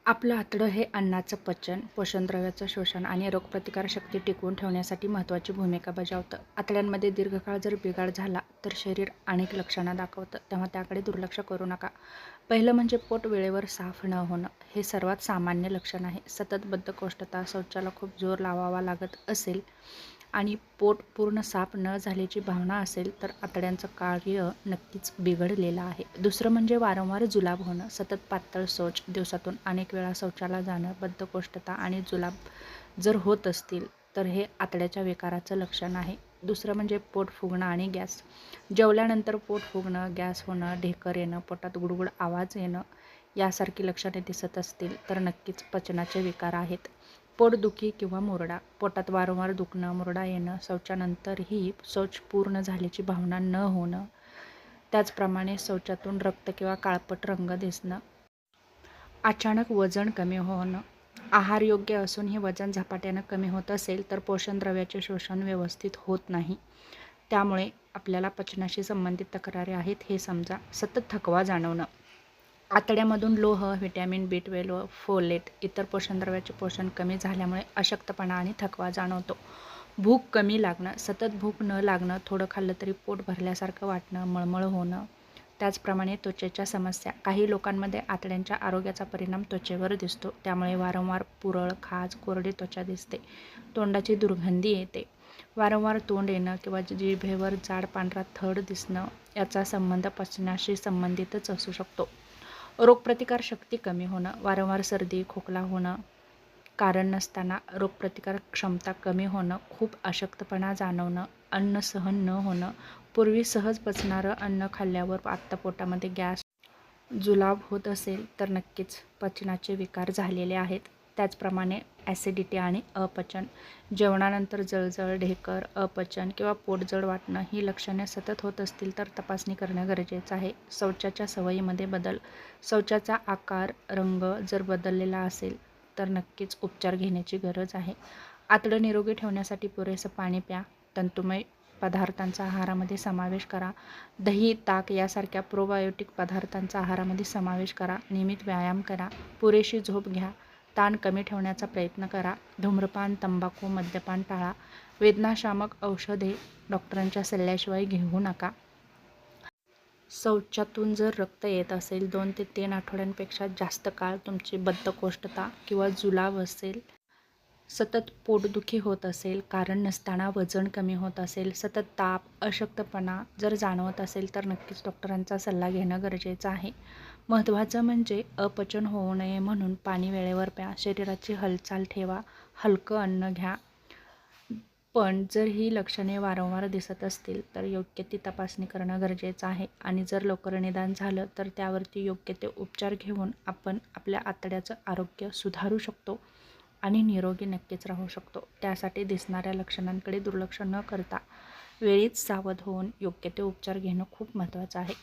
आपलं आतडं हे अन्नाचं पचन, पोषणद्रव्याचं शोषण आणि रोगप्रतिकारशक्ती टिकवून ठेवण्यासाठी महत्त्वाची भूमिका बजावतं. आतड्यांमध्ये दीर्घकाळ जर बिघाड झाला तर शरीर अनेक लक्षणं दाखवतं, तेव्हा त्याकडे दुर्लक्ष करू नका. पहिलं म्हणजे पोट वेळेवर साफ न होणं. हे सर्वात सामान्य लक्षण आहे. सतत बद्धकोष्ठता, शौचाला खूप जोर लावावा लागत असेल आणि पोट पूर्ण साफ न झाल्याची भावना असेल तर आतड्यांचं कार्य नक्कीच बिघडलेलं आहे. दुसरं म्हणजे वारंवार जुलाब होणं. सतत पातळ शौच, दिवसातून अनेक वेळा शौचाला जाणं, बद्धकोष्ठता आणि जुलाब जर होत असतील तर हे आतड्याच्या विकाराचं लक्षण आहे. दुसरं म्हणजे पोट फुगणं आणि गॅस. जेवल्यानंतर पोट फुगणं, गॅस होणं, ढेकर येणं, पोटात गुडगुड आवाज येणं यासारखी लक्षणे दिसत असतील तर नक्कीच पचनाचे विकार आहेत. पोटदुखी किंवा मुरडा. पोटात वारंवार दुखणं, मुरडा येणं, शौचानंतरही शौच पूर्ण झाल्याची भावना न होणं, त्याचप्रमाणे शौचातून रक्त किंवा काळपट रंग दिसणं, अचानक वजन कमी होणं. आहार योग्य असूनही वजन झपाट्यानं कमी होत असेल तर पोषणद्रव्याचे शोषण व्यवस्थित होत नाही. त्यामुळे आपल्याला पचनाशी संबंधित तक्रारी आहेत हे समजा. सतत थकवा जाणवणं. आतड्यामधून लोह, व्हिटॅमिन B12, फोलेट, इतर पोषणद्रव्याचे पोषण कमी झाल्यामुळे अशक्तपणा आणि थकवा जाणवतो. भूक कमी लागणं. सतत भूक न लागणं, थोडं खाल्लं तरी पोट भरल्यासारखं वाटणं, मळमळ होणं. त्याचप्रमाणे त्वचेच्या समस्या. काही लोकांमध्ये आतड्यांच्या आरोग्याचा परिणाम त्वचेवर दिसतो. त्यामुळे वारंवार पुरळ, खाज, कोरडी त्वचा दिसते. तोंडाची दुर्गंधी येते. वारंवार तोंड येणं किंवा जिभेवर जाड पांढरा थर दिसणं याचा संबंध पचनाशी संबंधितच असू शकतो. रोगप्रतिकार शक्ती कमी होणं. वारंवार सर्दी, खोकला होणं, कारण नसताना रोगप्रतिकार क्षमता कमी होणं, खूप अशक्तपणा जाणवणं, अन्न सहन न होणं, पूर्वी सहज पचणारं अन्न खाल्ल्यावर आत्ता पोटामध्ये गॅस, जुलाब होत असेल तर नक्कीच पचनाचे विकार झालेले आहेत. त्याचप्रमाणे ॲसिडिटी आणि अपचन. जेवणानंतर जळजळ, ढेकर, अपचन किंवा पोट जड वाटणं ही लक्षणे सतत होत असतील तर तपासणी करणं गरजेचं आहे. शौचाच्या सवयीमध्ये बदल. शौचाचा आकार, रंग जर बदललेला असेल तर नक्कीच उपचार घेण्याची गरज आहे. आतडं निरोगी ठेवण्यासाठी पुरेसं पाणी प्या. तंतुमय पदार्थांचा आहारामध्ये समावेश करा. दही, ताक यासारख्या प्रोबायोटिक पदार्थांचा आहारामध्ये समावेश करा. नियमित व्यायाम करा. पुरेशी झोप घ्या. ताण कमी ठेवण्याचा प्रयत्न करा. धूम्रपान, तंबाखू, मद्यपान टाळा. वेदनाशामक औषधे डॉक्टरांच्या सल्ल्याशिवाय घेऊ नका. शौचातून जर रक्त येत असेल, 2 ते 3 आठवड्यांपेक्षा जास्त काळ तुमची बद्धकोष्ठता किंवा जुलाब असेल, सतत पोटदुखी होत असेल, कारण नसताना वजन कमी होत असेल, सतत ताप, अशक्तपणा जर जाणवत असेल तर नक्कीच डॉक्टरांचा सल्ला घेणं गरजेचं आहे. महत्त्वाचं म्हणजे अपचन होऊ नये म्हणून पाणी वेळेवर प्या. शरीराची हालचाल ठेवा. हलकं अन्न घ्या. पण जर ही लक्षणे वारंवार दिसत असतील तर योग्य ती तपासणी करणं गरजेचं आहे आणि जर लवकर निदान झालं तर त्यावरती योग्य ते उपचार घेऊन आपण आपल्या आतड्याचं आरोग्य सुधारू शकतो आणि निरोगी नक्कीच राहू शकतो. त्यासाठी दिसणाऱ्या लक्षणांकडे दुर्लक्ष न करता वेळीच सावध होऊन योग्य ते उपचार घेणं खूप महत्त्वाचं आहे.